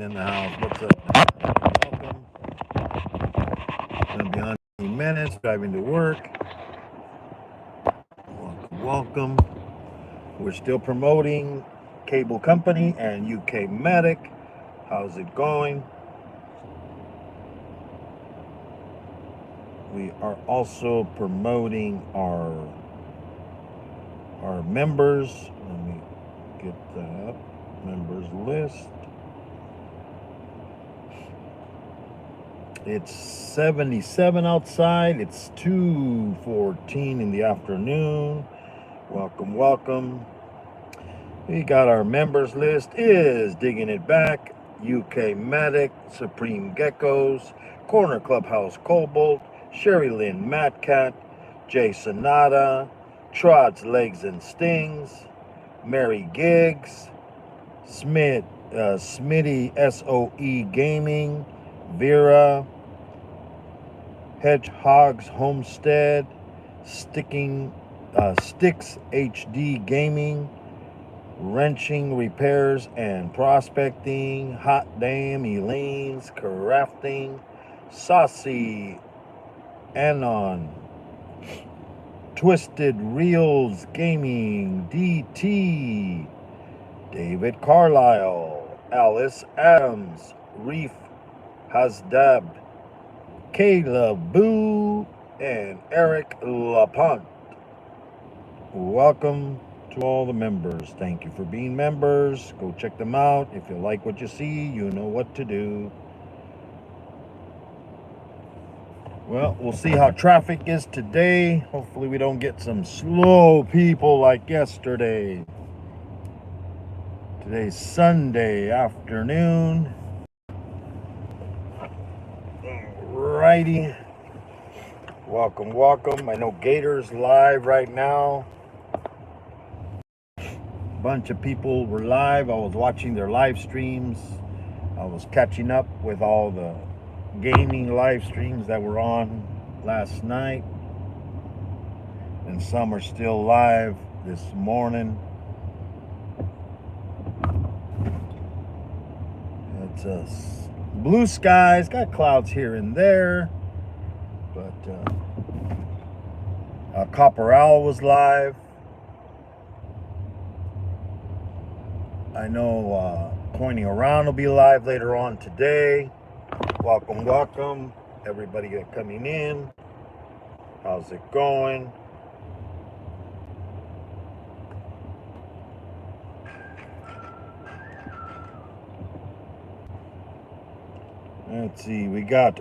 in the house. What's up? Welcome. Gonna be on 15 minutes, driving to work. Welcome. We're still promoting Cable Company and UK Medic. How's it going? We are also promoting our members. Let me get that members list. It's 77 outside. It's 2:14 in the afternoon. Welcome. We got our members list is Digging It Back, UK Medic, Supreme Geckos, Corner Clubhouse Cobalt, Sherry Lynn Matcat, Jay Sonata, Trod's Legs and Stings, Mary Giggs, Smitty SOE Gaming, Vera, Hedgehog's Homestead, Sticks HD Gaming, Wrenching Repairs and Prospecting, Hot Damn Elaine's Crafting, Saucy Anon, Twisted Reels Gaming, DT, David Carlisle, Alice Adams, Reef Hasdab, Caleb Boo, and Eric LaPont. Welcome to all the members. Thank you for being members. Go check them out. If you like what you see, you know what to do. Well, we'll see how traffic is today. Hopefully we don't get some slow people like yesterday. Today's Sunday afternoon. Alrighty. Welcome. I know Gator's live right now. Bunch of people were live. I was watching their live streams. I was catching up with all the gaming live streams that were on last night, and some are still live this morning. It's blue skies, got clouds here and there, but Copper Owl was live. I know Pointing Around will be live later on today. Welcome. Everybody coming in. How's it going? Let's see. We got,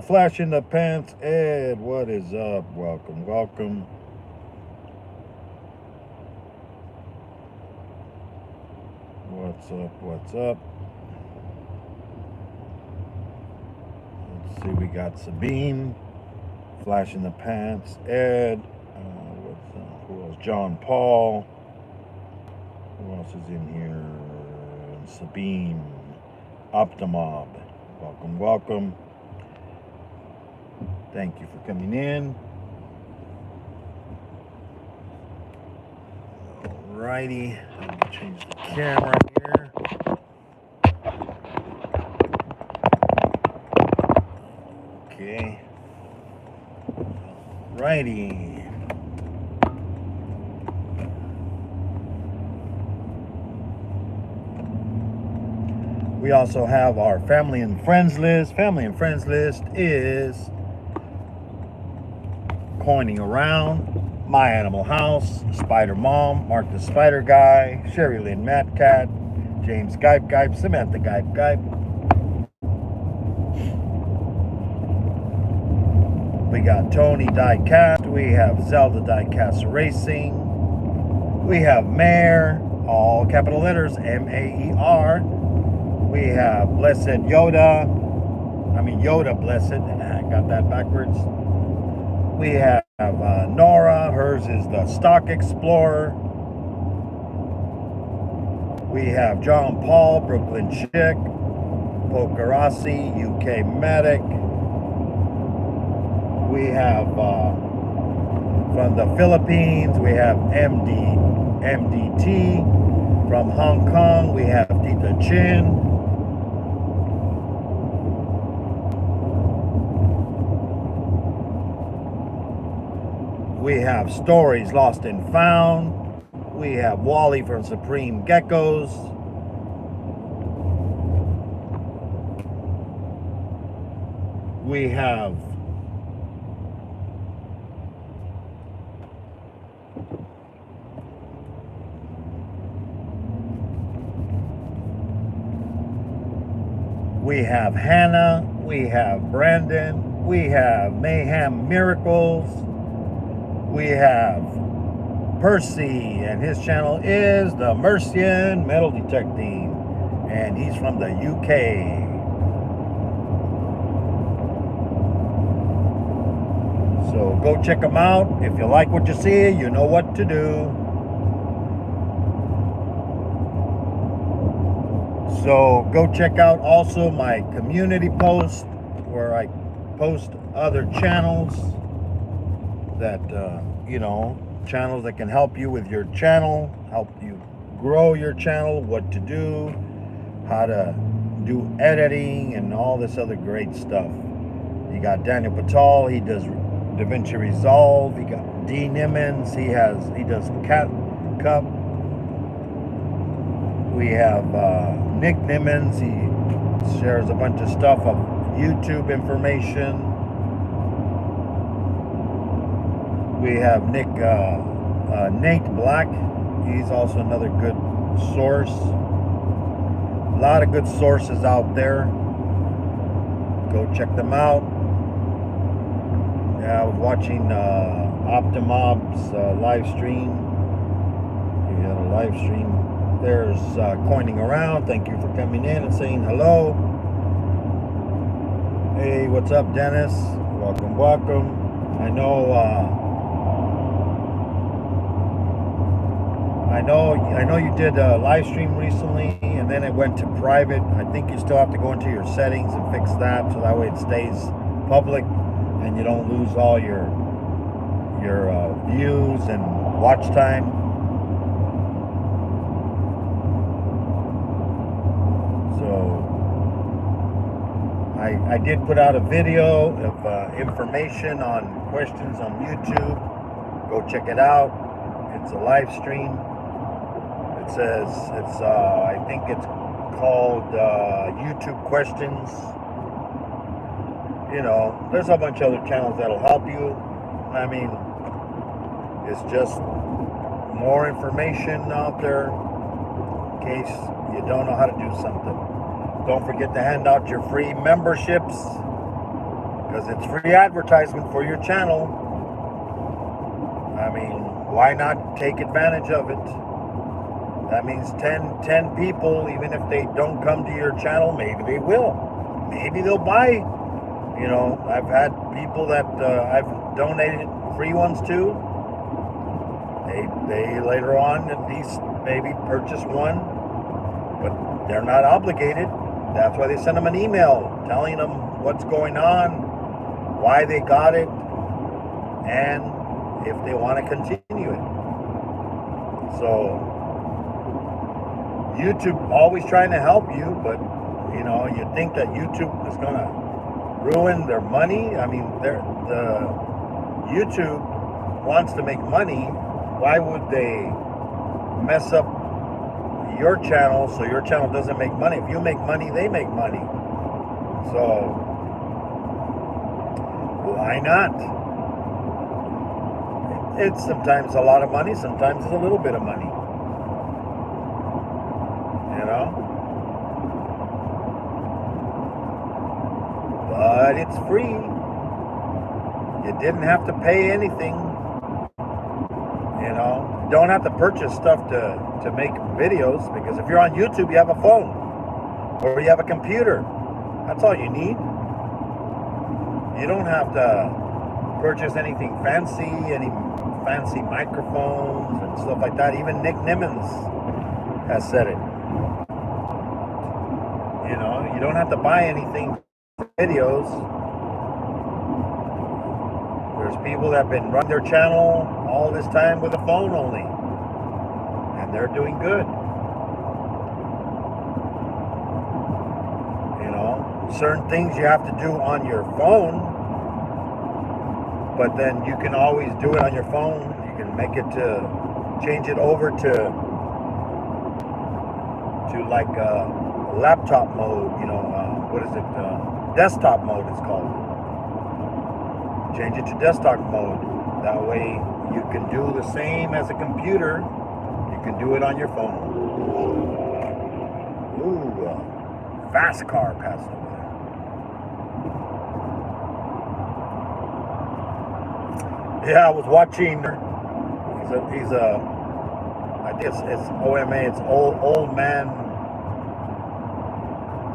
Flash in the Pants Ed. What is up? Welcome. What's up? Let's see, we got Sabine, Flash in the Pants, Ed, who else? John Paul. Who else is in here? Sabine, Optimob. Welcome. Thank you for coming in. Alrighty, let me change the camera here. Okay. Alrighty. We also have our family and friends list. Family and friends list is Coining Around, My Animal House, Spider Mom, Mark the Spider Guy, Sherry Lynn Matcat, James Gype, Samantha Gype. We got Tony Diecast. We have Zelda Diecast Racing. We have Mayor, all capital letters, M-A-E-R. We have Blessed Yoda. Yoda Blessed. I got that backwards. We have Nora. Hers is the Stock Explorer. We have John Paul, Brooklyn Chick, Pokerasi, UK Medic. We have from the Philippines, we have MDT. From Hong Kong, we have Tita Chin. We have Stories Lost and Found. We have Wally from Supreme Geckos. We have Hannah, we have Brandon, we have Mayhem Miracles, we have Percy, and his channel is the Mercian Metal Detecting, and he's from the UK. So go check him out. If you like what you see, you know what to do. So go check out also my community post where I post other channels that, channels that can help you with your channel, help you grow your channel, what to do, how to do editing, and all this other great stuff. You got Daniel Patal, he does DaVinci Resolve. You got D Nimmons, he does Cat Cup. We have Nick Nimmons, he shares a bunch of stuff of YouTube information. We have Nate Black, he's also another good source. A lot of good sources out there. Go check them out. Yeah, I was watching Optimob's live stream. He had a live stream. There's Coining Around. Thank you for coming in and saying hello. Hey, what's up, Dennis? Welcome, welcome. I know you did a live stream recently, and then it went to private. I think you still have to go into your settings and fix that, so that way it stays public and you don't lose all your views and watch time. So I did put out a video of information on questions on YouTube. Go check it out. It's a live stream. It says I think it's called YouTube Questions. There's a bunch of other channels that'll help you. I mean, it's just more information out there in case you don't know how to do something. Don't forget to hand out your free memberships, because it's free advertisement for your channel. I mean, why not take advantage of it? That means 10 people, even if they don't come to your channel, maybe they will. Maybe they'll buy. I've had people that I've donated free ones to. They later on at least maybe purchase one, but they're not obligated. That's why they send them an email telling them what's going on, why they got it, and if they want to continue it. So YouTube always trying to help you, but you think that YouTube is gonna ruin their money. I mean, the YouTube wants to make money. Why would they mess up your channel so your channel doesn't make money? If you make money, they make money. So why not? It's sometimes a lot of money, sometimes it's a little bit of money. But it's free. You didn't have to pay anything. You don't have to purchase stuff to make videos, because if you're on YouTube, you have a phone or you have a computer. That's all you need. You don't have to purchase anything fancy, any fancy microphones and stuff like that. Even Nick Nimmons has said it. You don't have to buy anything for videos. There's people that have been running their channel all this time with a phone only, and they're doing good. Certain things you have to do on your phone but then you can always do it on your phone. You can make it to change it over to like laptop mode. You know, what is it? Desktop mode it's called. Change it to desktop mode. That way you can do the same as a computer. You can do it on your phone. Ooh, fast car passed over there. Yeah, I was watching. He's a I guess it's OMA. It's old man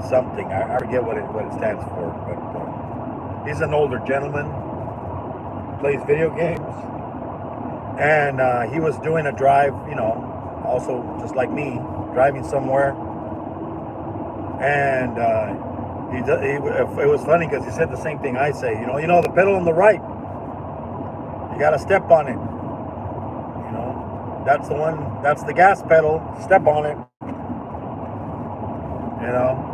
something. I forget what it stands for, but he's an older gentleman. Plays video games, and he was doing a drive, you know, also just like me, driving somewhere, and it was funny because he said the same thing I say. You know, the pedal on the right, you got to step on it. You know, that's the one. That's the gas pedal. Step on it. You know.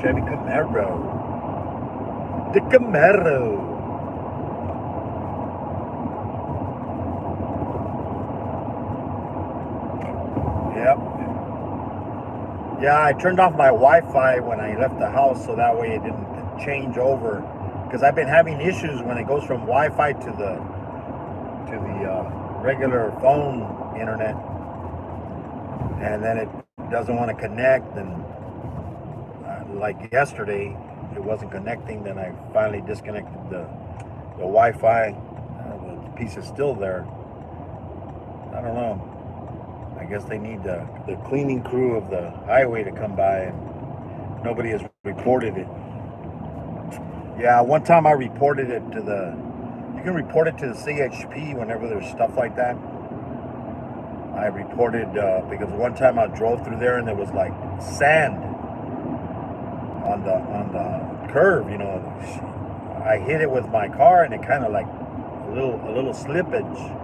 Chevy Camaro. The Camaro. Yep. Yeah, I turned off my Wi-Fi when I left the house so that way it didn't change over. Because I've been having issues when it goes from Wi-Fi to the regular phone internet. And then it doesn't want to connect, and like yesterday, it wasn't connecting. Then I finally disconnected the Wi-Fi. The piece is still there. I don't know. I guess they need the cleaning crew of the highway to come by, and nobody has reported it. Yeah, one time I reported it to you can report it to the CHP whenever there's stuff like that. I reported because one time I drove through there and there was like sand on the curve, you know. I hit it with my car and it kind of like a little slippage.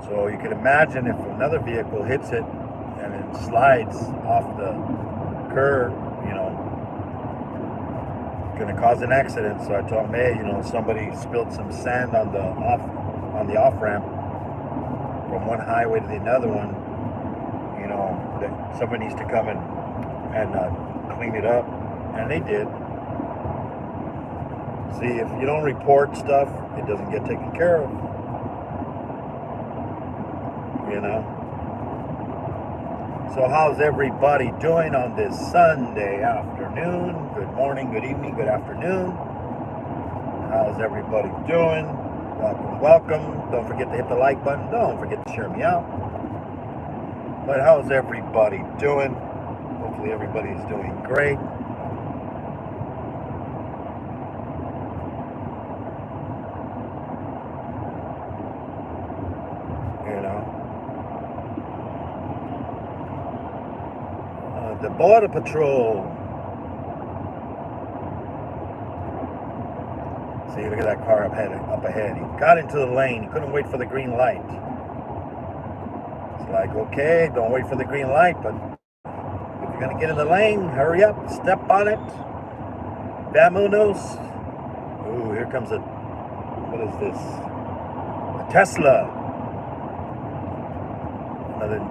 So you can imagine if another vehicle hits it and it slides off the curb, you know, going to cause an accident. So I told him, hey, you know, somebody spilled some sand on the off ramp from one highway to the other one. You know, that somebody needs to come and clean it up. And they did. See, if you don't report stuff, it doesn't get taken care of. You know? So how's everybody doing on this Sunday afternoon? Good morning, good evening, good afternoon. How's everybody doing? Welcome, welcome. Don't forget to hit the like button. Don't forget to share me out. But how's everybody doing? Hopefully everybody's doing great. The Border Patrol. See, look at that car up ahead. He got into the lane. He couldn't wait for the green light. It's like, okay, don't wait for the green light, but if you're going to get in the lane, hurry up, step on it. Vamonos. Ooh, here comes what is this? A Tesla. Another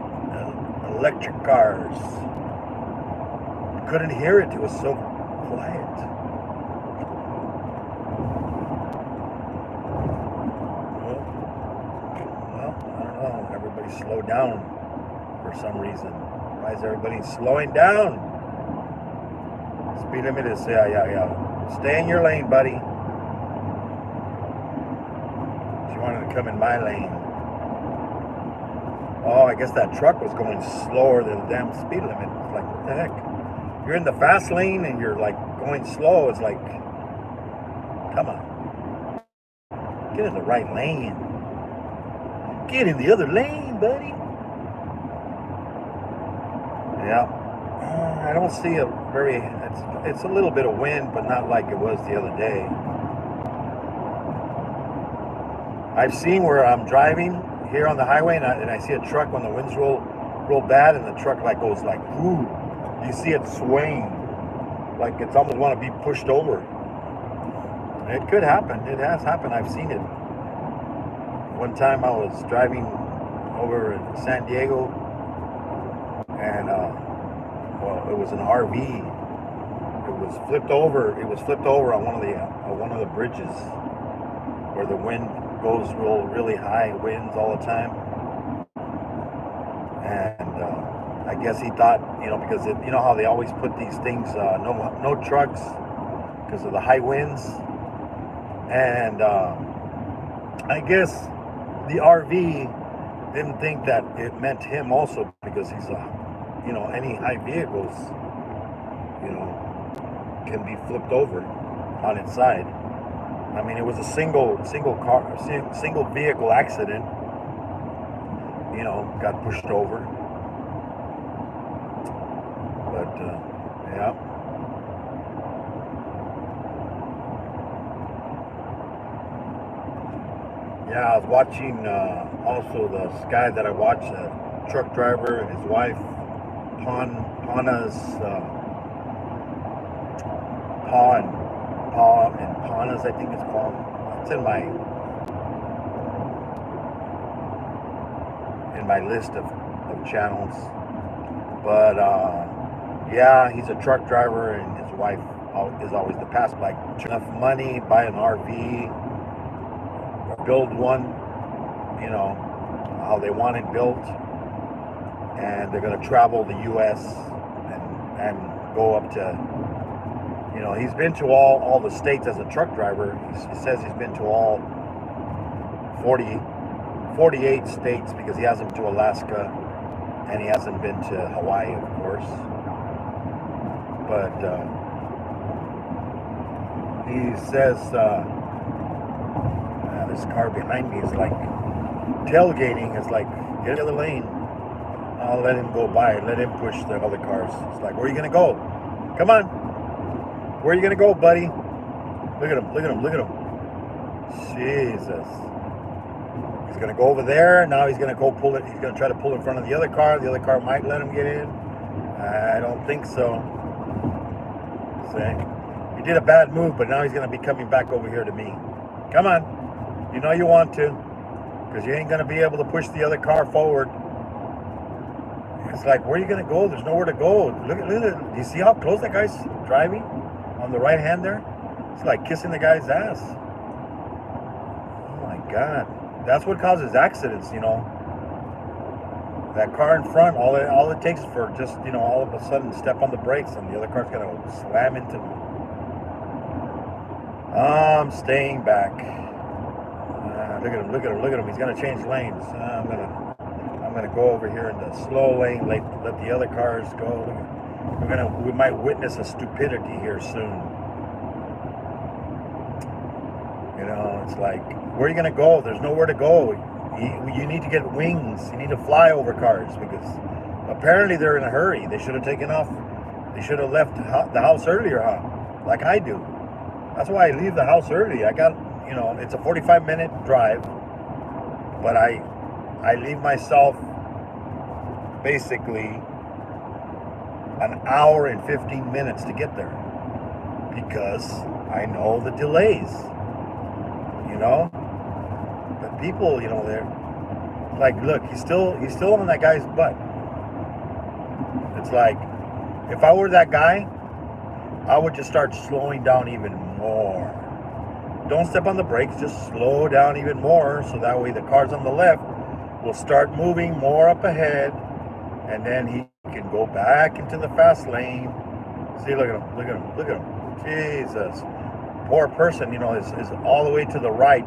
electric cars. Couldn't hear it. It was so quiet. Well, I don't know. Everybody slowed down for some reason. Why is everybody slowing down? Speed limit is, yeah. Stay in your lane, buddy. She wanted to come in my lane. Oh, I guess that truck was going slower than the damn speed limit. It's like, what the heck? You're in the fast lane and you're like going slow. It's like, come on. Get in the right lane. Get in the other lane, buddy. Yeah. I don't see a very, it's a little bit of wind, but not like it was the other day. I've seen where I'm driving here on the highway and I see a truck when the winds real bad, and the truck like goes like, ooh, you see it swaying, like it's almost want to be pushed over. It could happen. It has happened. I've seen it. One time I was driving over in San Diego, and well, it was an RV. It was flipped over. It was flipped over on one of the bridges where the wind goes really high winds all the time. And I guess he thought, because you know how they always put these things, no trucks because of the high winds. And I guess the RV didn't think that it meant him also, because he's any high vehicles, can be flipped over on its side. I mean, it was a single vehicle accident. Got pushed over. But yeah. Yeah, I was watching also this guy that I watched, a truck driver and his wife, Panas, I think it's called. It's in my list of channels. But yeah, he's a truck driver, and his wife is always the past, like enough money, buy an RV, build one, how they want it built, and they're going to travel the U.S. and go up to, he's been to all the states as a truck driver. He says he's been to all 48 states, because he hasn't been to Alaska, and he hasn't been to Hawaii, of course. But he says this car behind me is like tailgating. It's like, get in the other lane. I'll let him go by. Let him push the other cars. It's like, where are you going to go? Come on. Where are you going to go, buddy? Look at him. Look at him. Look at him. Jesus. He's going to go over there. Now he's going to go pull it. He's going to try to pull in front of the other car. The other car might let him get in. I don't think so. See? He did a bad move, but now he's going to be coming back over here to me. Come on. You know you want to, because you ain't going to be able to push the other car forward. It's like, where are you going to go? There's nowhere to go. Look at it. Do you see how close that guy's driving on the right hand there? It's like kissing the guy's ass. Oh my God. That's what causes accidents, That car in front, all it takes is for just, all of a sudden step on the brakes, and the other car's going to slam into them. I'm staying back. Look at him, look at him, look at him. He's going to change lanes. I'm going to go over here in the slow lane, let the other cars go. We might witness a stupidity here soon. It's like, where are you going to go? There's nowhere to go. You need to get wings. You need to fly over cars, because apparently they're in a hurry. They should have taken off. They should have left the house earlier, like I do. That's why I leave the house early. I got, it's a 45-minute drive, but I leave myself basically an hour and 15 minutes to get there, because I know the delays, But people, they're like, look, he's still on that guy's butt. It's like, if I were that guy, I would just start slowing down even more. Don't step on the brakes, just slow down even more, so that way the cars on the left will start moving more up ahead, and then he can go back into the fast lane. See, look at him, look at him, look at him. Jesus. Poor person, is all the way to the right,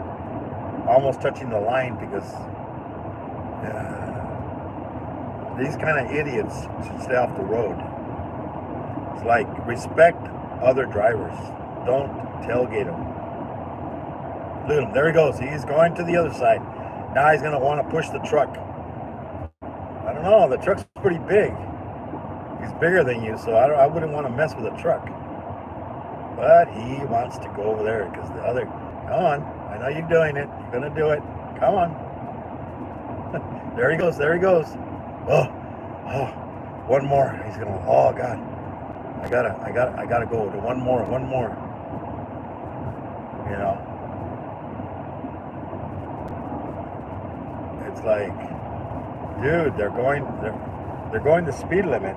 almost touching the line, because these kind of idiots should stay off the road. It's like, respect other drivers. Don't tailgate them. Look at him. There he goes. He's going to the other side. Now he's going to want to push the truck. I don't know. The truck's pretty big. He's bigger than you, so I wouldn't want to mess with a truck. But he wants to go over there because the other, come on, I know you're doing it. You're going to do it. Come on. There he goes. There he goes. Oh, one more. He's going to, oh God. I gotta go to one more. You know. It's like, dude, they're going the speed limit.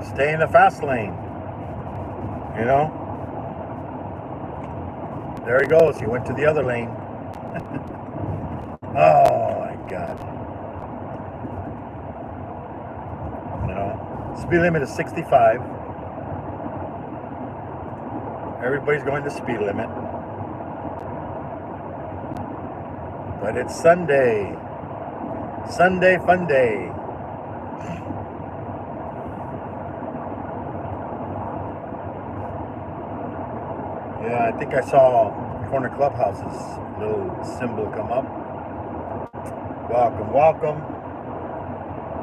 Stay in the fast lane. You know? There he goes. He went to the other lane. Oh my God. You know? Speed limit is 65. Everybody's going the speed limit. But it's Sunday. Sunday fun day. Yeah, I think I saw Corner Clubhouse's little symbol come up. Welcome, welcome.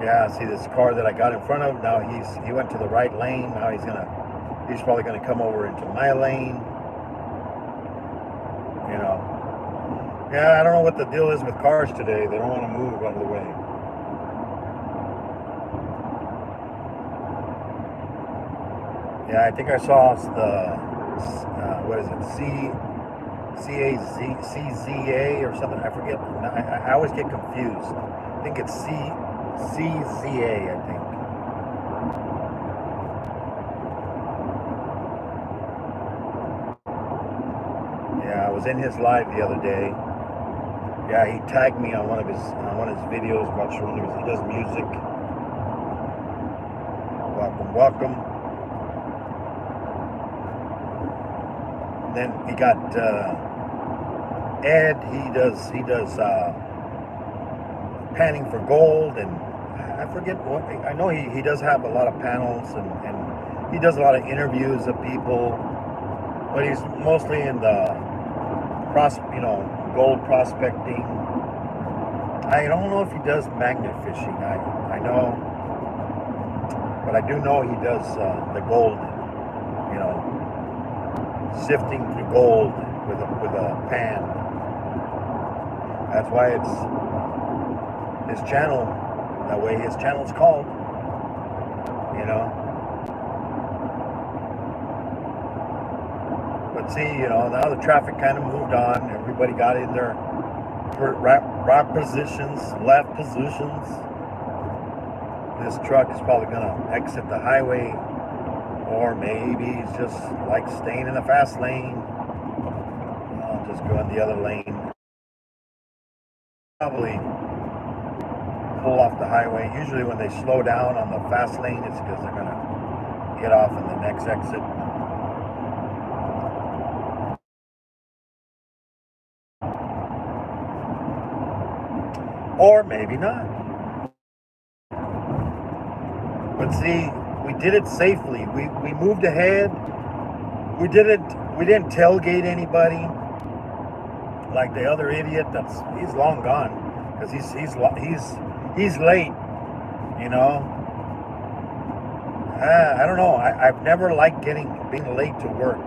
Yeah, see this car that I got in front of. Now he went to the right lane. Now he's probably gonna come over into my lane. You know. Yeah, I don't know what the deal is with cars today. They don't want to move out of the way. Yeah, I think I saw the what is it? CZA or something. I forget. I always get confused. I think it's CZA, I think. Yeah, I was in his live the other day. Yeah, he tagged me on one of his videos about showing he does music. Welcome, welcome. Then he got Ed. He does panning for gold, and I forget what. I know he does have a lot of panels, and he does a lot of interviews of people, but he's mostly in the gold prospecting. I don't know if he does magnet fishing. I know, but I do know he does the gold. You know, sifting through gold with a pan. That's why it's his channel. That way his channel's called. You know. But see, you know, now the traffic kind of moved on. Everybody got in their right positions, left positions. This truck is probably gonna exit the highway, or maybe he's just like staying in the fast lane. I'll just go in the other lane. Probably pull off the highway. Usually when they slow down on the fast lane, it's because they're gonna get off in the next exit. Or maybe not. But see, we did it safely. We moved ahead. We didn't tailgate anybody like the other idiot. He's long gone because he's late. You know. I don't know. I've never liked being late to work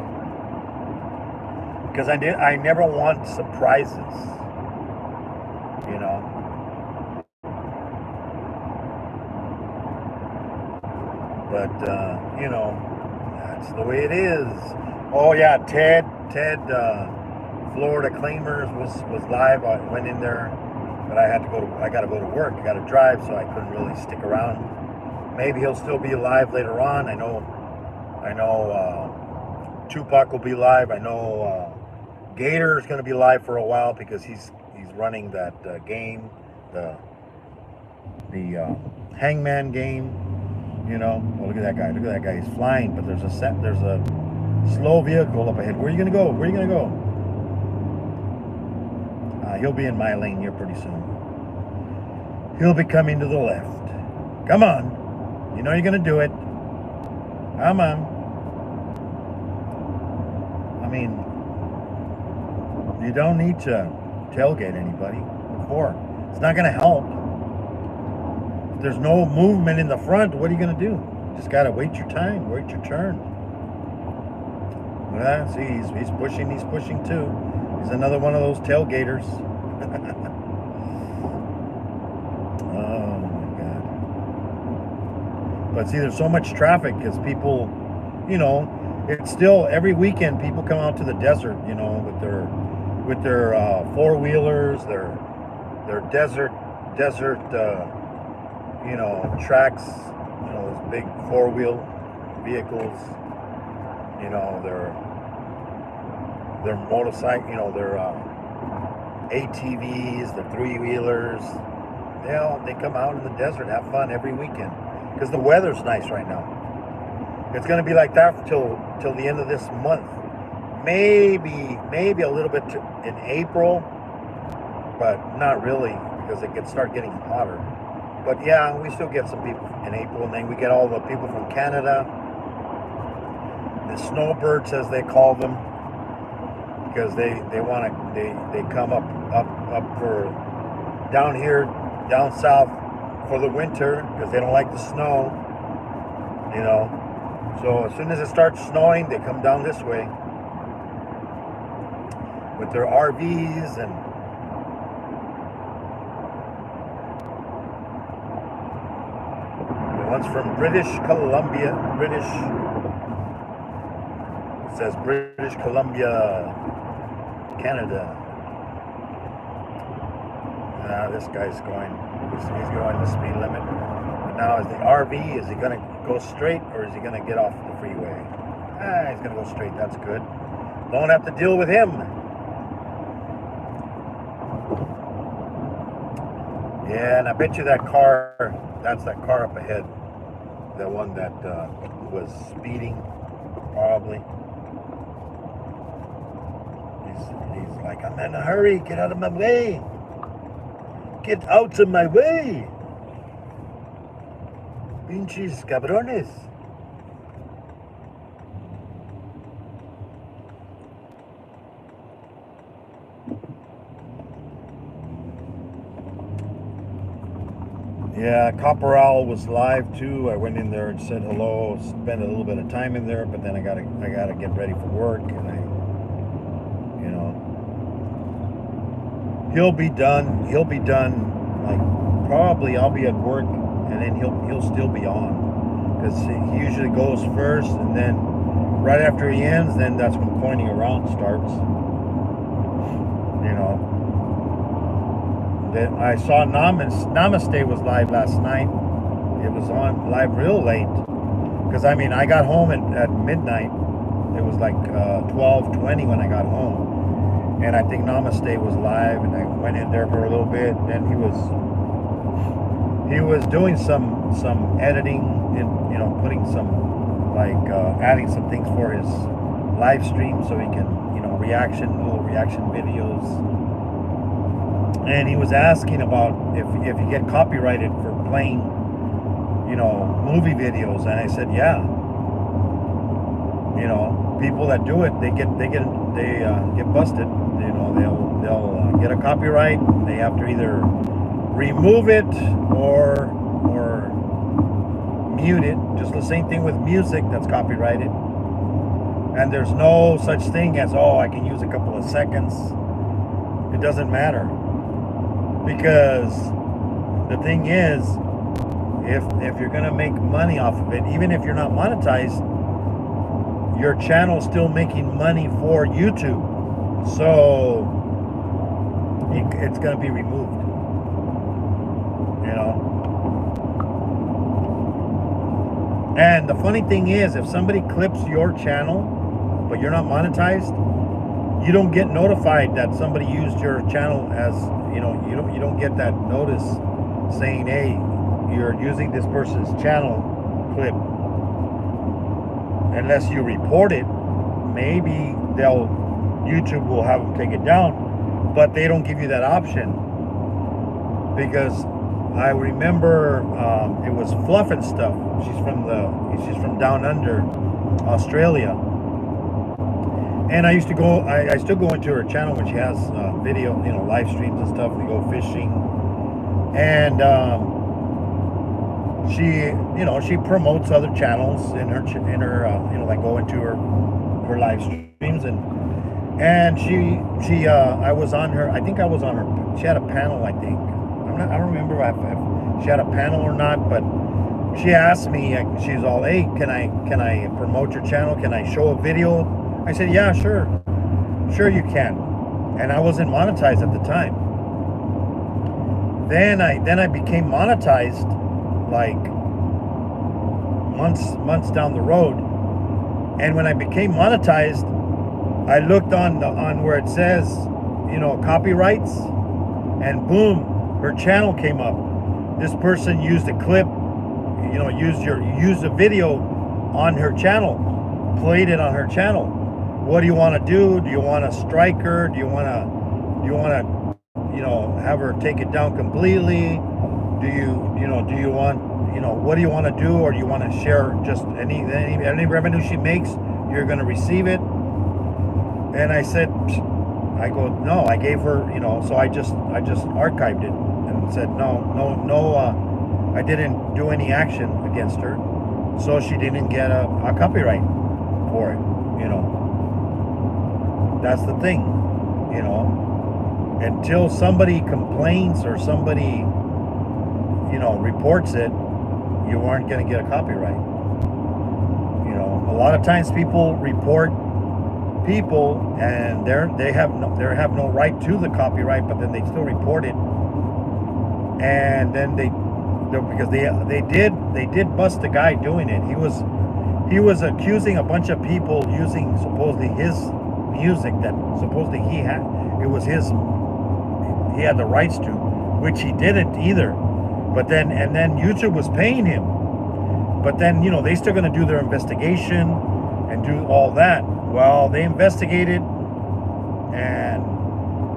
because I never want surprises. You know. But, you know, that's the way it is. Oh, yeah, Ted, Florida Claimers was live. I went in there, but I got to go to work. I got to drive, so I couldn't really stick around. Maybe he'll still be live later on. I know Tupac will be live. I know Gator is going to be live for a while because he's running that game, the Hangman game. You know, oh, look at that guy. Look at that guy. He's flying, but there's a slow vehicle up ahead. Where are you gonna go? Where are you gonna go? He'll be in my lane here pretty soon. He'll be coming to the left. Come on. You know you're gonna do it. Come on. I mean, you don't need to tailgate anybody before. It's not gonna help. if there's no movement in the front, what are you going to do? You just got to wait your time, wait your turn. Yeah, see, he's pushing too. He's another one of those tailgaters. Oh my God. But see, there's so much traffic because people, you know, it's still every weekend people come out to the desert, you know, with their four-wheelers, their desert you know, tracks, you know, those big four-wheel vehicles, you know, their motorcycle, you know, their ATVs, their three-wheelers. They come out in the desert, have fun every weekend because the weather's nice right now. It's going to be like that till the end of this month. Maybe a little bit in April, but not really because it could start getting hotter. But yeah, we still get some people in April, and then we get all the people from Canada, the snowbirds as they call them, because they come up for down here, down south for the winter because they don't like the snow, you know. So as soon as it starts snowing, they come down this way with their RVs and the ones from British Columbia. It says British Columbia, Canada. This guy's going. He's going the speed limit. But now, is the RV? Is he going to go straight or is he going to get off the freeway? He's going to go straight. That's good. Don't have to deal with him. Yeah, and I bet you that's that car up ahead. The one that was speeding, probably. He's like, I'm in a hurry. Get out of my way. Get out of my way. Pinches cabrones. Yeah, Copper Owl was live too. I went in there and said hello, spent a little bit of time in there, but then I gotta get ready for work, and you know, he'll be done. Like probably I'll be at work, and then he'll still be on, because he usually goes first, and then right after he ends, then that's when coining around starts. You know. Then I saw Namaste was live last night. It was on live real late, because I mean I got home at midnight. It was like 12:20 when I got home, and I think Namaste was live, and I went in there for a little bit. And then he was doing some editing, and you know, putting some adding some things for his live stream so he can, you know, little reaction videos. And he was asking about if you get copyrighted for playing, you know, movie videos, and I said, yeah. You know, people that do it, they get busted. You know, they'll get a copyright. They have to either remove it or mute it. Just the same thing with music that's copyrighted. And there's no such thing as, I can use a couple of seconds. It doesn't matter. Because the thing is, if you're going to make money off of it, even if you're not monetized, your channel's still making money for YouTube. So it's going to be removed. You know? And the funny thing is, if somebody clips your channel, but you're not monetized, you don't get notified that somebody used your channel as, you know, you don't get that notice saying, hey, you're using this person's channel clip. Unless you report it, maybe YouTube will have them take it down, but they don't give you that option. Because I remember it was Fluff and Stuff. She's from down under, Australia. And I still go into her channel when she has video, you know, live streams and stuff. We go fishing, and she promotes other channels in her that go into her live streams, and I was on her. I think I was on her. She had a panel. I think I don't remember if she had a panel or not, but she asked me. She's all, "Hey, can I promote your channel? Can I show a video?" I said, "Yeah, sure you can." And I wasn't monetized at the time. Then I became monetized, like months down the road. And when I became monetized, I looked on where it says, copyrights, and boom, her channel came up. This person used a clip, used a video on her channel, played it on her channel. What do you want to do? Do you want to strike her? Do you want to have her take it down completely? Do you want, what do you want to do? Or do you want to share just any revenue she makes? You're going to receive it. And I said, no, I gave her, so I just archived it and said, no, I didn't do any action against her. So she didn't get a copyright for it, That's the thing, until somebody complains or somebody, reports it, you aren't going to get a copyright. A lot of times people report people and they have no right to the copyright, but then they still report it, and then because they did bust the guy doing it. He was accusing a bunch of people using supposedly his music that supposedly he had. It was his. He had the rights to, which he didn't either. But then YouTube was paying him. But then they still going to do their investigation and do all that. Well, they investigated and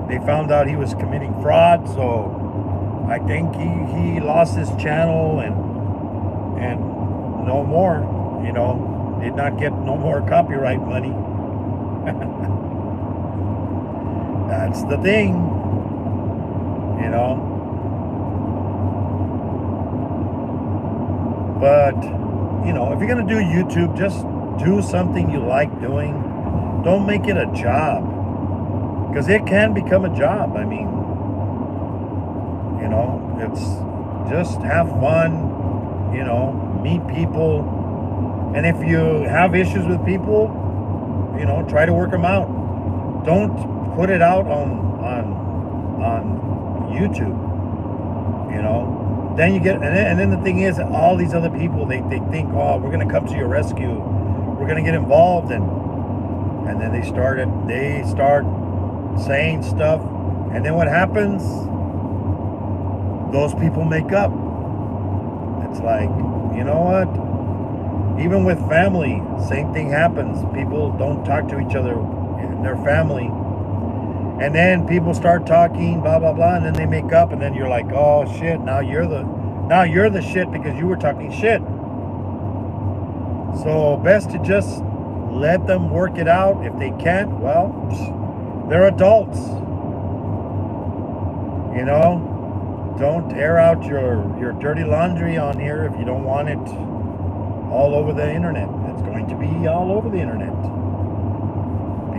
they found out he was committing fraud. So I think he lost his channel and no more. Did not get no more copyright money. That's the thing. But if you're gonna do YouTube, just do something you like doing. Don't make it a job, because it can become a job. I mean, it's just have fun, meet people, and if you have issues with people, try to work them out. Don't put it out on YouTube. Then you get, and then the thing is, all these other people, they think, oh, we're gonna come to your rescue, we're gonna get involved, and then they start saying stuff, and then what happens? Those people make up. It's like, you know what? Even with family, same thing happens. People don't talk to each other in their family. And then people start talking, blah, blah, blah, and then they make up, and then you're like, oh, shit, now you're the shit because you were talking shit. So best to just let them work it out. If they can't, well, they're adults. Don't air out your dirty laundry on here if you don't want it all over the internet. It's going to be all over the internet.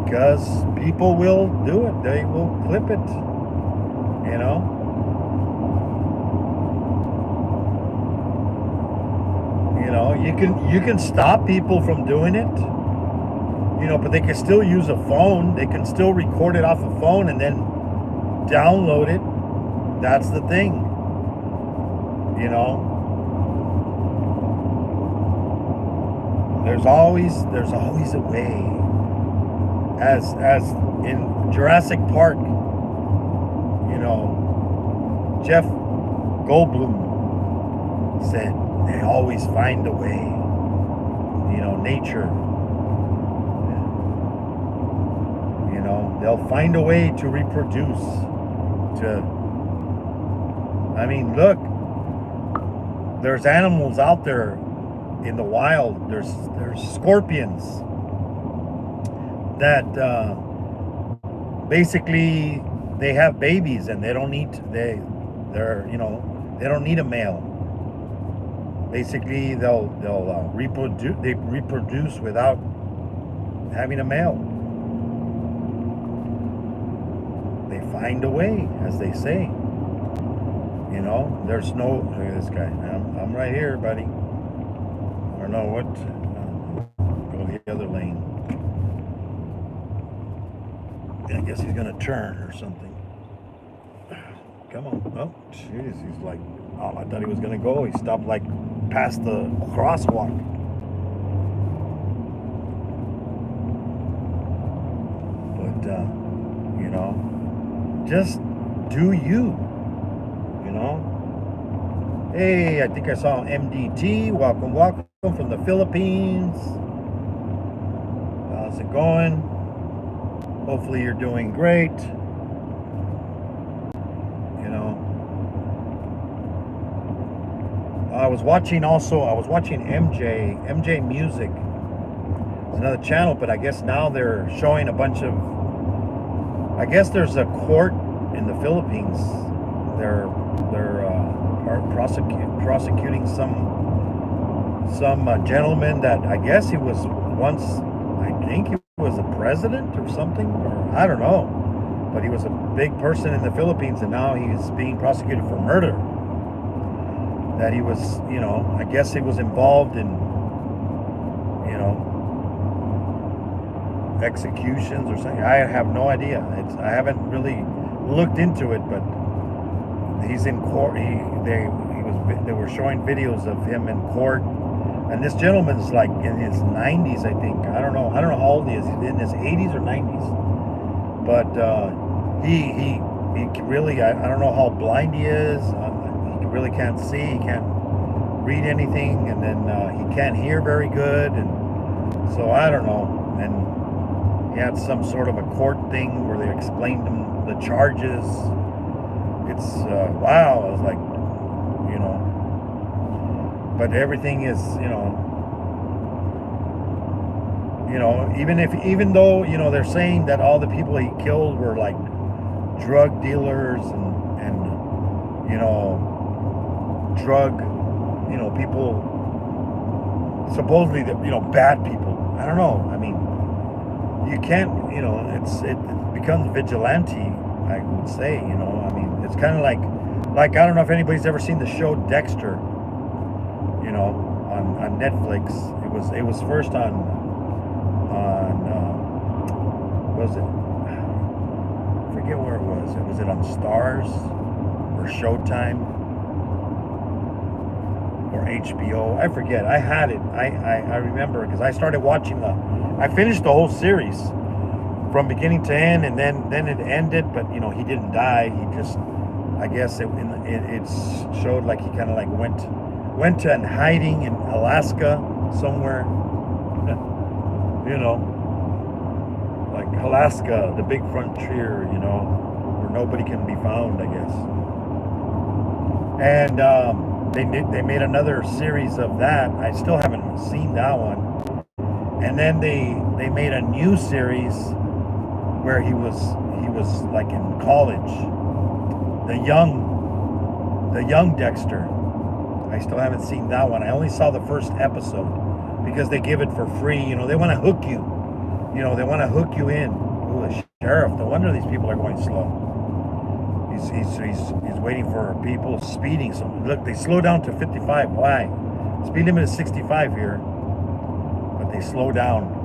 Because people will do it. They will clip it. You can stop people from doing it. But they can still use a phone. They can still record it off a phone and then download it. That's the thing. There's always a way. As in Jurassic Park, Jeff Goldblum said, they always find a way. Nature. They'll find a way to reproduce. Look, there's animals out there in the wild. There's scorpions that basically they have babies and they don't need they don't need a male. basically they'll reproduce without having a male. They find a way, as they say. You know, there's no, look at this guy. I'm right here, buddy. I don't know what, go the other lane. I guess he's gonna turn or something. Come on. Oh, jeez, he's like, oh, I thought he was gonna go. He stopped like past the crosswalk. But, you know, just do you. Hey, I think I saw MDT. Welcome from the Philippines. How's it going? Hopefully you're doing great. You know, I was watching MJ Music. It's another channel, but I guess now they're showing a bunch of, I guess there's a court in the Philippines. They're prosecuting some gentleman that I guess he was once, I think he was a president or something, or I don't know, but he was a big person in the Philippines, and now he's being prosecuted for murder. That he was, you know, I guess he was involved in, you know, executions or something. I have no idea. I haven't really looked into it, but he's in court. They were showing videos of him in court, and this gentleman's like in his 90s, I think. I don't know how old he is. He's in his 80s or 90s, but he really, I don't know how blind he is. He really can't see. He can't read anything, and then he can't hear very good, and so I don't know. And he had some sort of a court thing where they explained him the charges. It's wow. I was like, you know, but everything is, you know, even though, you know, they're saying that all the people he killed were like drug dealers and you know, people, supposedly, you know, bad people. I don't know. I mean, you can't, you know, it becomes vigilante, I would say, you know. I mean, it's kind of like I don't know if anybody's ever seen the show Dexter, you know, on Netflix. It was first on what was it? I forget where it was. Was it on Stars or Showtime or HBO? I forget. I had it. I remember because I started watching I finished the whole series from beginning to end, and then it ended. But you know, he didn't die. He just, I guess it showed like he kind of like went to hiding in Alaska somewhere. You know, like Alaska, the big frontier. You know, where nobody can be found, I guess. And they made another series of that. I still haven't seen that one. And then they made a new series where he was like in college, the young Dexter. I still haven't seen that one. I only saw the first episode because they give it for free. You know, they want to hook you. You know, they want to hook you in. Ooh, the sheriff. No wonder these people are going slow. He's waiting for people speeding. So look, they slow down to 55. Why? Speed limit is 65 here, but they slow down.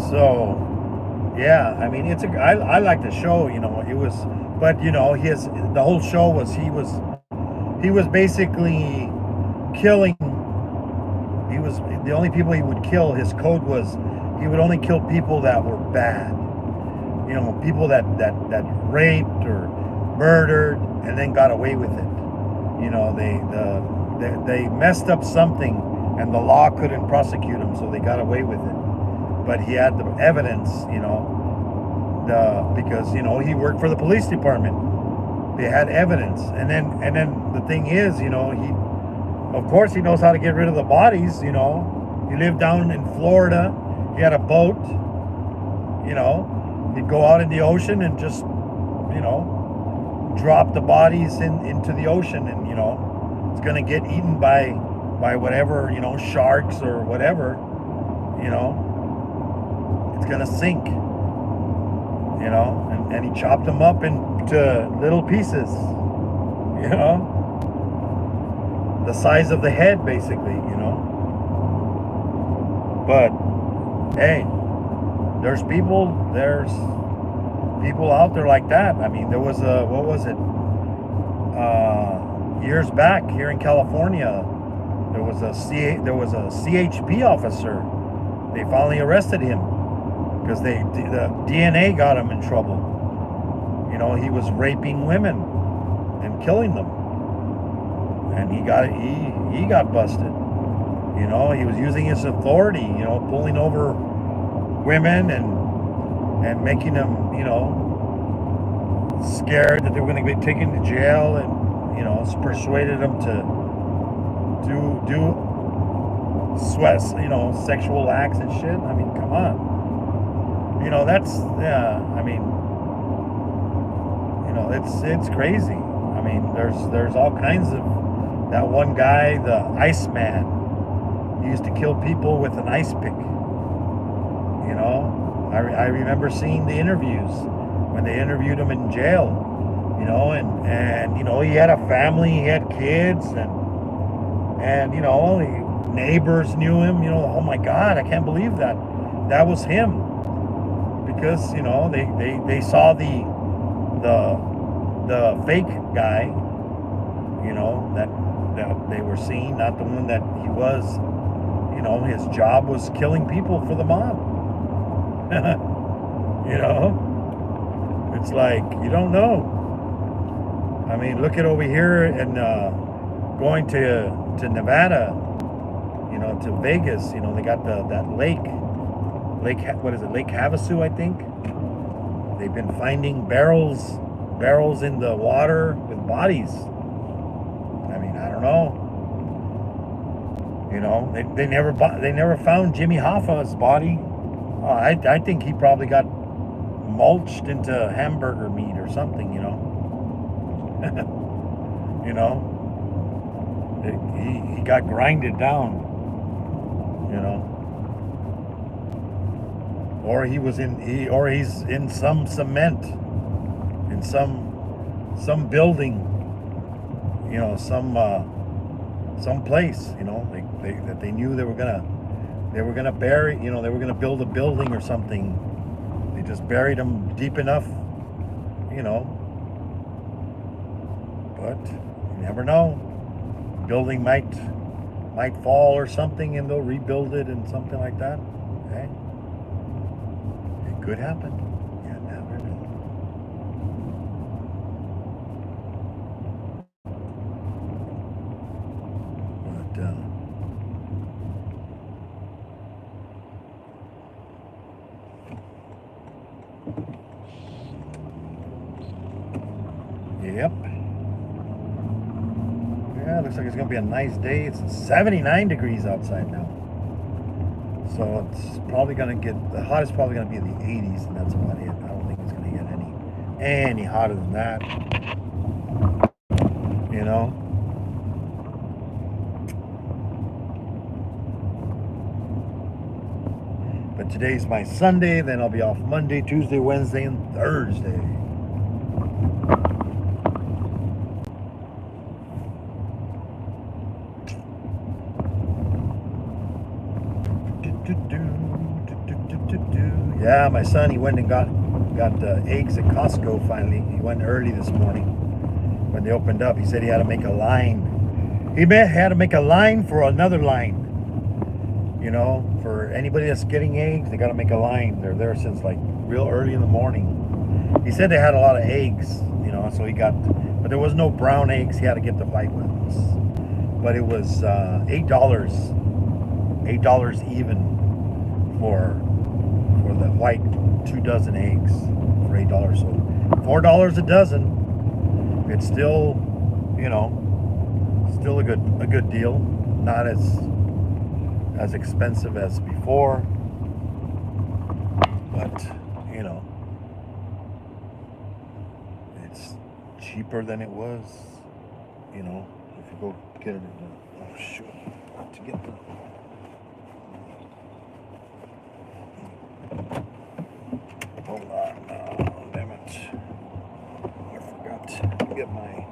So, yeah, I mean, I like the show, you know. It was, but you know, the whole show was he was basically killing. He was the only people he would kill. His code was he would only kill people that were bad. You know, people that raped or murdered and then got away with it. You know, they messed up something and the law couldn't prosecute them, so they got away with it. But he had the evidence, you know, because, you know, he worked for the police department. They had evidence, and then the thing is, of course, he knows how to get rid of the bodies. He lived down in Florida. He had a boat. He'd go out in the ocean and just, drop the bodies into the ocean, and it's gonna get eaten by whatever, sharks or whatever. It's gonna sink. And he chopped them up into little pieces. The size of the head, basically. But hey, there's people out there like that. I mean, there was what was it? Years back here in California, there was a CHP officer. They finally arrested him because the DNA got him in trouble. He was raping women and killing them, and he got busted. He was using his authority, pulling over women and making them, scared that they were going to be taken to jail, and persuaded them to do sweat, sexual acts and shit. I mean, come on. That's, yeah, I mean, it's crazy. I mean, there's all kinds of, that one guy, the Iceman, he used to kill people with an ice pick. I remember seeing the interviews when they interviewed him in jail, and he had a family, he had kids, and neighbors knew him. Oh my God, I can't believe that was him, because they saw the fake guy, that they were seeing, not the one that he was. His job was killing people for the mob. It's like, you don't know. I mean, look at over here and going to Nevada, to Vegas. They got that lake, what is it, Lake Havasu, I think. They've been finding barrels in the water with bodies. I mean, I don't know. They never found Jimmy Hoffa's body. I think he probably got mulched into hamburger meat or something. He got grinded down. Or he's in some cement, in some building. Some place. That they knew they were gonna bury. They were gonna build a building or something. They just buried them deep enough. But you never know. Building might fall or something, and they'll rebuild it and something like that. Okay, it could happen. You never know. But yep. Yeah, looks like it's going to be a nice day. It's 79 degrees outside now. So it's probably going to get, the hottest probably going to be in the 80s, and that's about it. I don't think it's going to get any hotter than that. But today's my Sunday, then I'll be off Monday, Tuesday, Wednesday, and Thursday. Yeah, my son, he went and got eggs at Costco finally. He went early this morning when they opened up. He said he had to make a line. He had to make a line for another line. For anybody that's getting eggs, they got to make a line. They're there since like real early in the morning. He said they had a lot of eggs, so he got, but there was no brown eggs. He had to get the white ones. But it was $8 even for the white 2 dozen eggs for $8. So $4 a dozen. If you it's still, you know, still a good deal. Not as expensive as before, but you know, it's cheaper than it was. You know, if you go get it. Oh shoot! To get the. Hold on. Oh, damn it! I forgot to get my.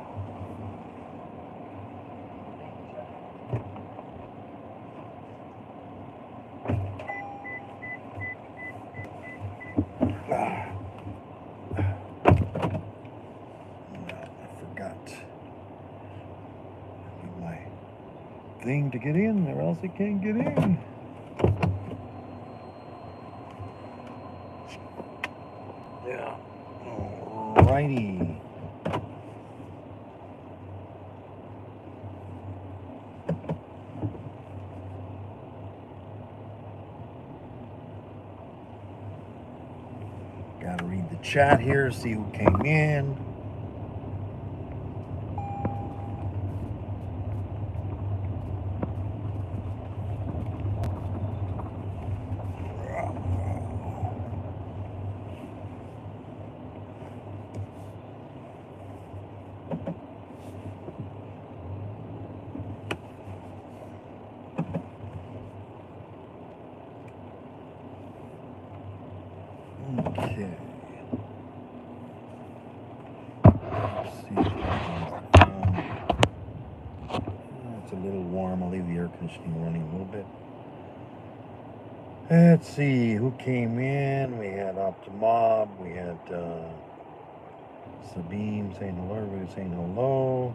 Thing to get in, or else it can't get in. Yeah. Alrighty. Gotta read the chat here, see who came in. Okay. Let's see. It's a little warm. I'll leave the air conditioning running a little bit. Let's see who came in. We had Optimob. We had Sabine saying hello. Everybody saying hello.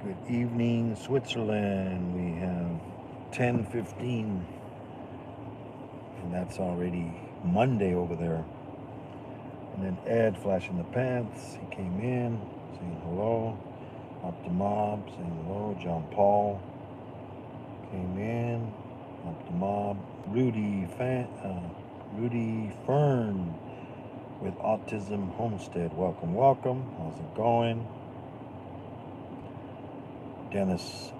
Good evening, Switzerland. We have 10:15, and that's already Monday over there. And then Ed flashing the pants. He came in saying hello. Optimob saying hello. John Paul came in. Optimob. Rudy Fern with Autism Homestead. Welcome, welcome. How's it going? Dennis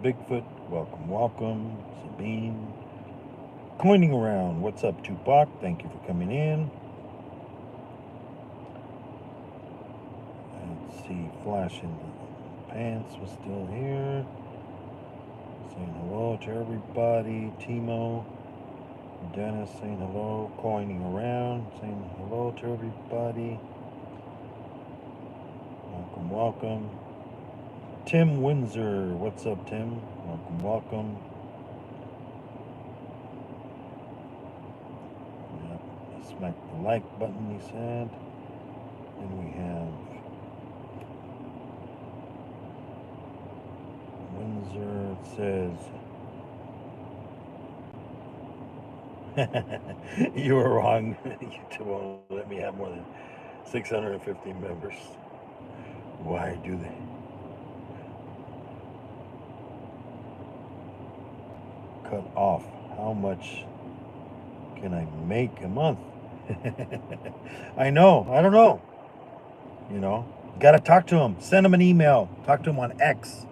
Bigfoot. Welcome, welcome. Sabine. Coining around. What's up, Tupac? Thank you for coming in. Let's see. Flashing the pants was still here. Saying hello to everybody. Timo. Dennis saying hello. Coining around. Saying hello to everybody. Welcome, welcome. Tim Windsor. What's up, Tim? Welcome, welcome. Yep. Smack the like button, he said. And we have Windsor. It says you were wrong. YouTube won't let me have more than 650 members. Why do they? Cut off. How much can I make a month? I know. I don't know. You know, gotta talk to them. Send them an email. Talk to them on X.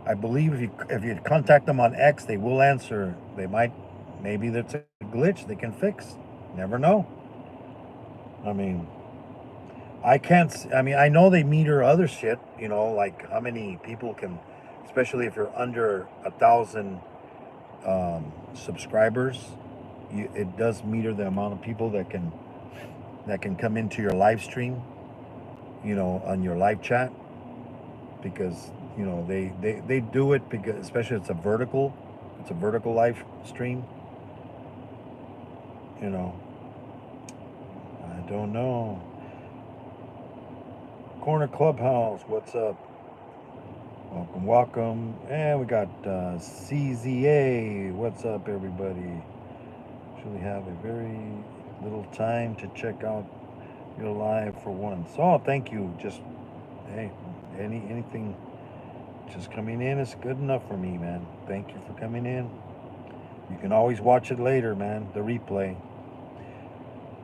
I believe if you contact them on X, they will answer. They might. Maybe that's a glitch they can fix. Never know. I mean, I know they meter other shit. You know, like how many people can, especially if you're under 1,000 subscribers. It does meter the amount of people that can come into your live stream. You know, on your live chat, because you know they do it because especially it's a vertical live stream. You know, I don't know. Corner Clubhouse, what's up? Welcome, welcome. And we got CZA. What's up, everybody? Actually have a very little time to check out your live for once. Oh, thank you. Just hey, anything just coming in is good enough for me, man. Thank you for coming in. You can always watch it later, man. The replay.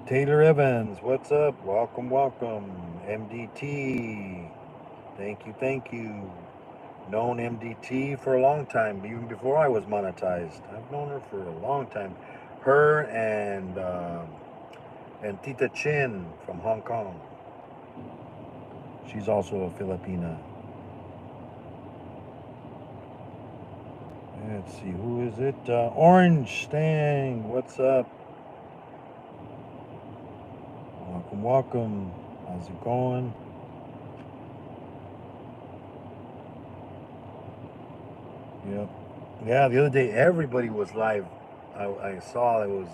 Taylor Evans, what's up? Welcome, welcome. MDT. Thank you, thank you. Known MDT for a long time, even before I was monetized. I've known her for a long time. Her and Tita Chin from Hong Kong. She's also a Filipina. Let's see, who is it? Orange Stang, what's up? Welcome, welcome. How's it going? Yep. Yeah, the other day everybody was live. I saw it was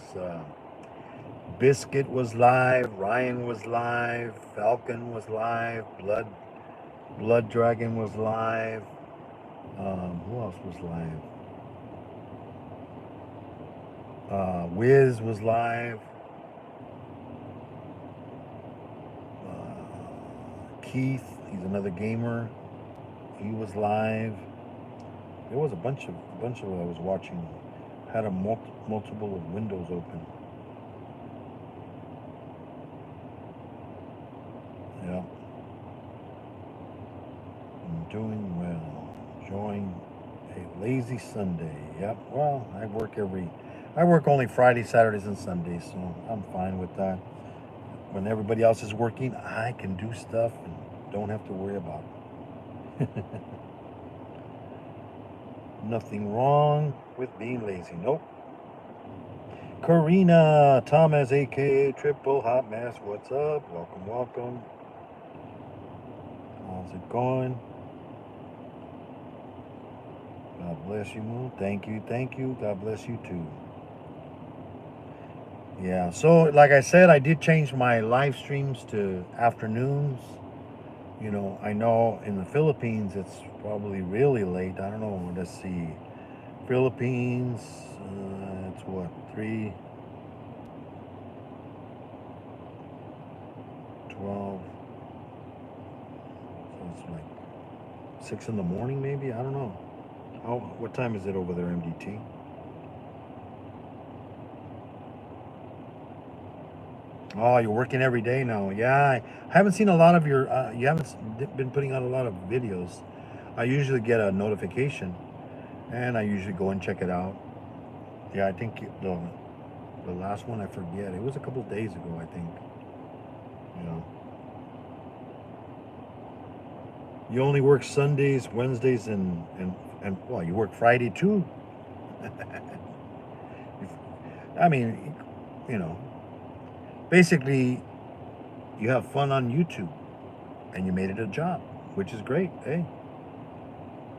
Biscuit was live, Ryan was live, Falcon was live, Blood Dragon was live. Who else was live? Wiz was live. Keith, he's another gamer. He was live. There was a bunch of I was watching. Had a multiple of windows open. Yeah. I'm doing well. Enjoying a lazy Sunday. Yep. Well, I work only Fridays, Saturdays, and Sundays, so I'm fine with that. When everybody else is working, I can do stuff and don't have to worry about it. Nothing wrong with being lazy. Nope. Karina Thomas, aka Triple Hot Mess. What's up? Welcome, welcome. How's it going? God bless you, Moon. Thank you, thank you. God bless you too. Yeah, so like I said, I did change my live streams to afternoons. You know, I know in the Philippines it's probably really late. I don't know. Let's see. Philippines, it's what, 3:12. So it's like 6 in the morning, maybe. I don't know. What time is it over there, MDT? Oh, you're working every day now. Yeah, I haven't seen a lot of your. You haven't been putting out a lot of videos. I usually get a notification, and I usually go and check it out. Yeah, I think the last one I forget. It was a couple of days ago, I think. You know, you only work Sundays, Wednesdays, and well, you work Friday too. I mean, you know, basically, you have fun on YouTube, and you made it a job, which is great. Hey,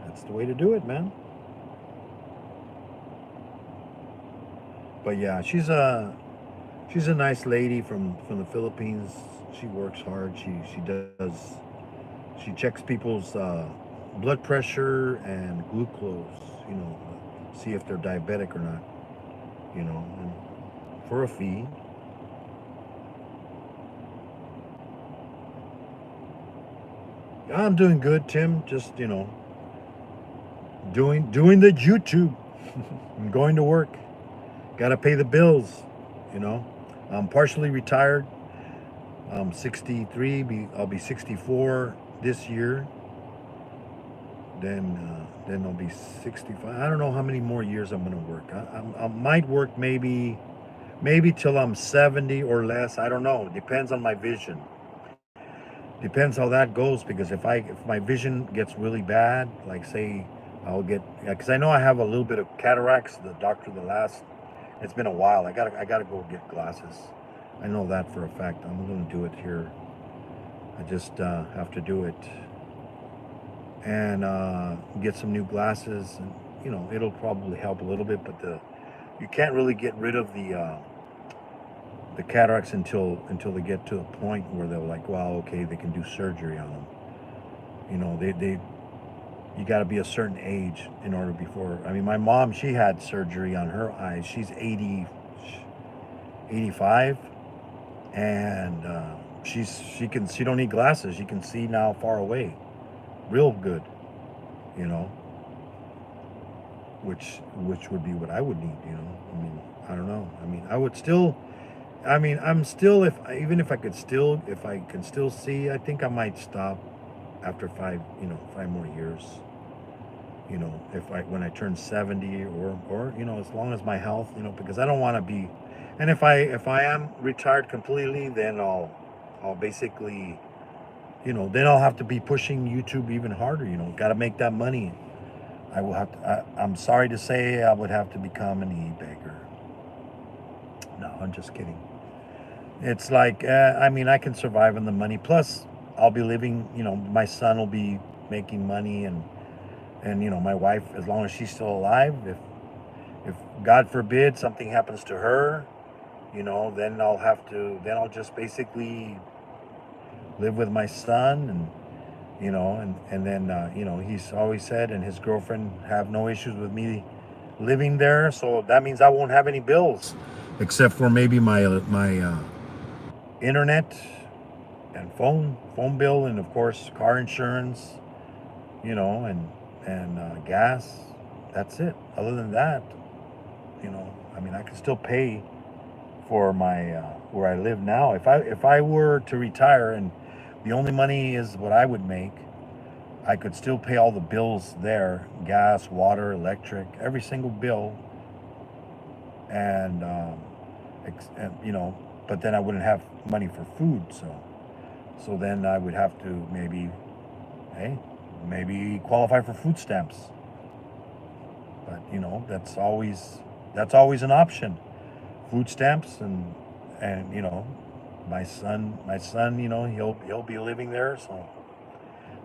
that's the way to do it, man. But yeah, she's a nice lady from the Philippines. She works hard. She checks people's blood pressure and glucose. You know, see if they're diabetic or not. You know, and for a fee. I'm doing good, Tim. Just doing the YouTube. I'm going to work. Got to pay the bills. You know, I'm partially retired. I'm 63. I'll be 64 this year. Then I'll be 65. I don't know how many more years I'm gonna work. I might work maybe till I'm 70 or less. I don't know. Depends on my vision. Depends how that goes, because if my vision gets really bad, like say I'll get, because I know I have a little bit of cataracts. The doctor, it's been a while. I gotta go get glasses. I know that for a fact. I'm gonna do it here. I just have to do it and get some new glasses, and it'll probably help a little bit. But you can't really get rid of the cataracts until they get to a point where they're like, well, okay, they can do surgery on them. They you got to be a certain age in order before. I mean, my mom, she had surgery on her eyes. She's 85, and she don't need glasses. She can see now far away, real good. You know, which would be what I would need. I mean, I don't know. I mean, I would still. I mean, I'm still, if I can still see, I think I might stop after 5 more years. If when I turn 70, or as long as my health, because I don't want to be, and if I am retired completely, then I'll basically, then I'll have to be pushing YouTube even harder. Got to make that money. I will have to. I'm sorry to say, I would have to become an e-beggar. No, I'm just kidding. It's like, I mean, I can survive on the money. Plus, I'll be living. My son will be making money, and my wife, as long as she's still alive, if God forbid something happens to her, then I'll just basically live with my son, and then he's always said, and his girlfriend have no issues with me living there, so that means I won't have any bills, except for maybe my internet and phone bill, and of course car insurance, and gas. That's it. Other than that, I mean, I can still pay for my where I live now. If I were to retire and the only money is what I would make, I could still pay all the bills there: gas, water, electric, every single bill, and but then I wouldn't have money for food. So then I would have to hey, maybe qualify for food stamps. But that's always an option. Food stamps, and my son, he'll be living there, so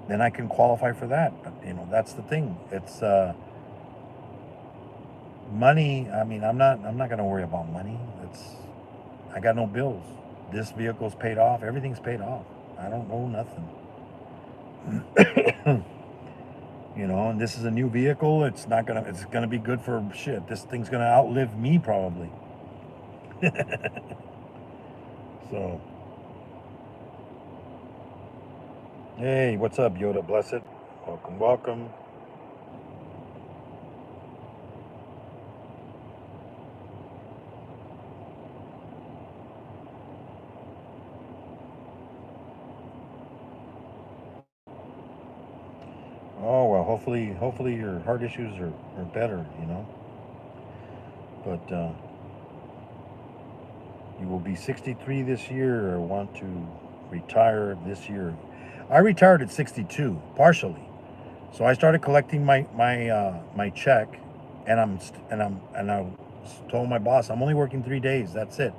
then I can qualify for that. But that's the thing. It's money. I mean, I'm not gonna worry about money. I got no bills. This vehicle's paid off. Everything's paid off. I don't owe nothing. And this is a new vehicle. It's gonna be good for shit. This thing's gonna outlive me probably. So, hey, what's up, Yoda Blessed? Welcome, welcome. Oh well, hopefully your heart issues are better. But you will be 63 this year, or want to retire this year. I retired at 62, partially. So I started collecting my check, and I told my boss I'm only working 3 days. That's it,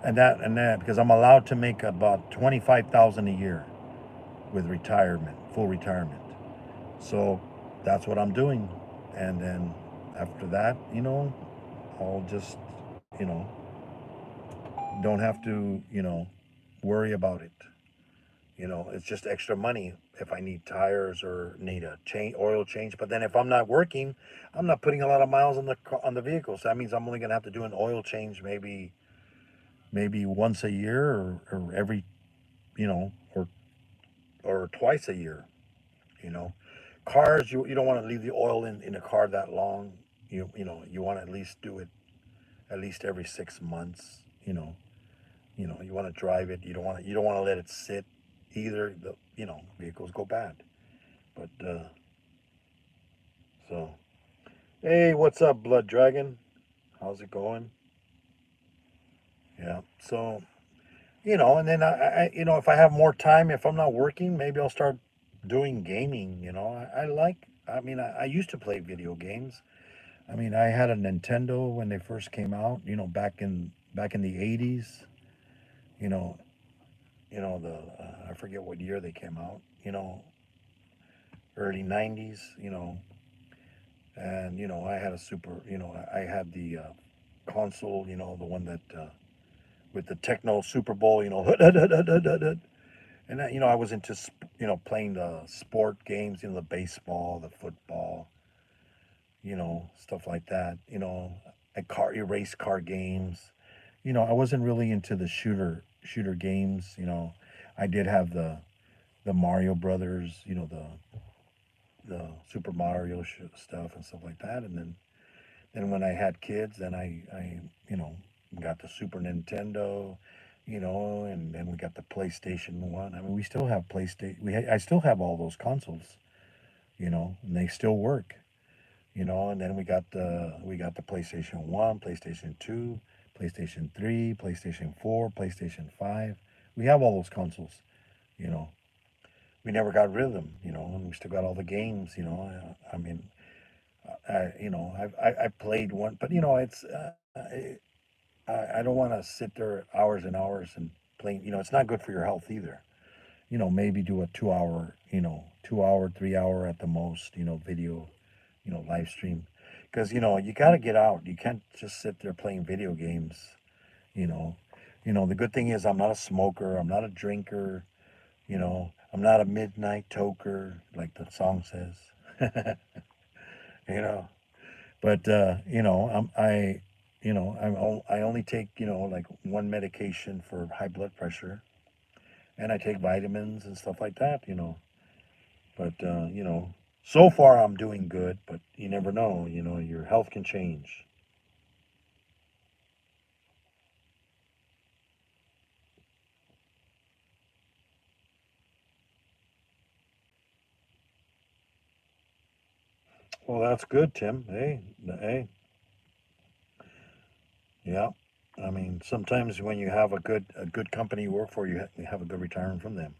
and that because I'm allowed to make about 25,000 a year with retirement, full retirement. So that's what I'm doing, and then after that, I'll just you know don't have to worry about it. It's just extra money if I need tires or need a oil change. But then if I'm not working, I'm not putting a lot of miles on the vehicle. So that means I'm only gonna have to do an oil change maybe once a year, or every or twice a year. You know, Cars, you don't want to leave the oil in a car that long. You want to at least do it at least every 6 months. You want to drive it. You don't want to let it sit either. The vehicles go bad. But so, hey, what's up, Blood Dragon? How's it going? Yeah. So, and then if I have more time, if I'm not working, maybe I'll start doing gaming. I mean, I used to play video games. I mean, I had a Nintendo when they first came out. Back in the '80s. You know, the I forget what year they came out. Early '90s. And I had a super. I had the console. The one that with the Techno Super Bowl. And I was into playing the sport games. The baseball, the football. Stuff like that. And race car games. I wasn't really into the shooter games. I did have the Mario Brothers. The Super Mario stuff and stuff like that. And then when I had kids, then I got the Super Nintendo. you know, and then we got the PlayStation 1. I mean, we still have PlayStation. I still have all those consoles, you know, and they still work, you know. And then we got the PlayStation 1, PlayStation 2, PlayStation 3, PlayStation 4, PlayStation 5. We have all those consoles, you know. We never got rid of them, you know, and we still got all the games, you know. I mean, you know, I played one, but you know, I don't want to sit there hours and hours and play. You know, it's not good for your health either. You know, maybe do a 2 hour, you know, 2 hour, 3 hour at the most, you know, video, you know, live stream, because you know you got to get out. You can't just sit there playing video games. You know, the good thing is I'm not a smoker. I'm not a drinker. You know, I'm not a midnight toker like the song says. You know, but you know, you know, I only take, you know, like one medication for high blood pressure, and I take vitamins and stuff like that. You know, but you know, so far I'm doing good. But you never know. You know, your health can change. Well, that's good, Tim. Hey, yeah. I mean, sometimes when you have a good company you work for, you have a good return from them.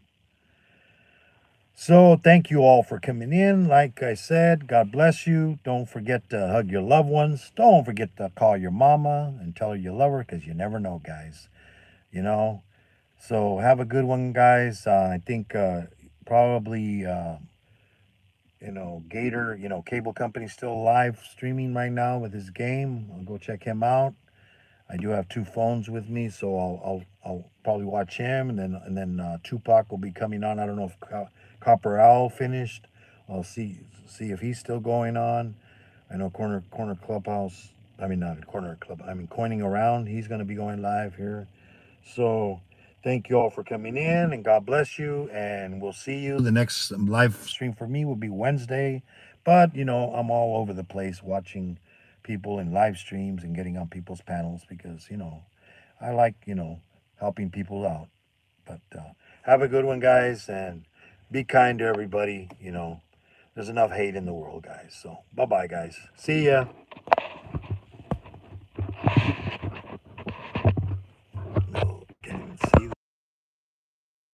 So thank you all for coming in. Like I said, God bless you. Don't forget to hug your loved ones. Don't forget to call your mama and tell her you love her, because you never know, guys. You know. So have a good one, guys. I think probably you know, Gator, you know, cable company, still live streaming right now with his game. I'll go check him out. I do have two phones with me, so I'll probably watch him, and then Tupac will be coming on. I don't know if Copper Owl finished. I'll see if he's still going on. I know Corner Clubhouse. I mean, not Corner Club. I mean, Coining Around. He's going to be going live here. So thank you all for coming in, and God bless you. And we'll see you. The next live stream for me will be Wednesday, but you know, I'm all over the place watching people in live streams and getting on people's panels, because you know, I like, you know, helping people out. But have a good one, guys, and be kind to everybody. You know, there's enough hate in the world, guys. So bye bye, guys. See ya.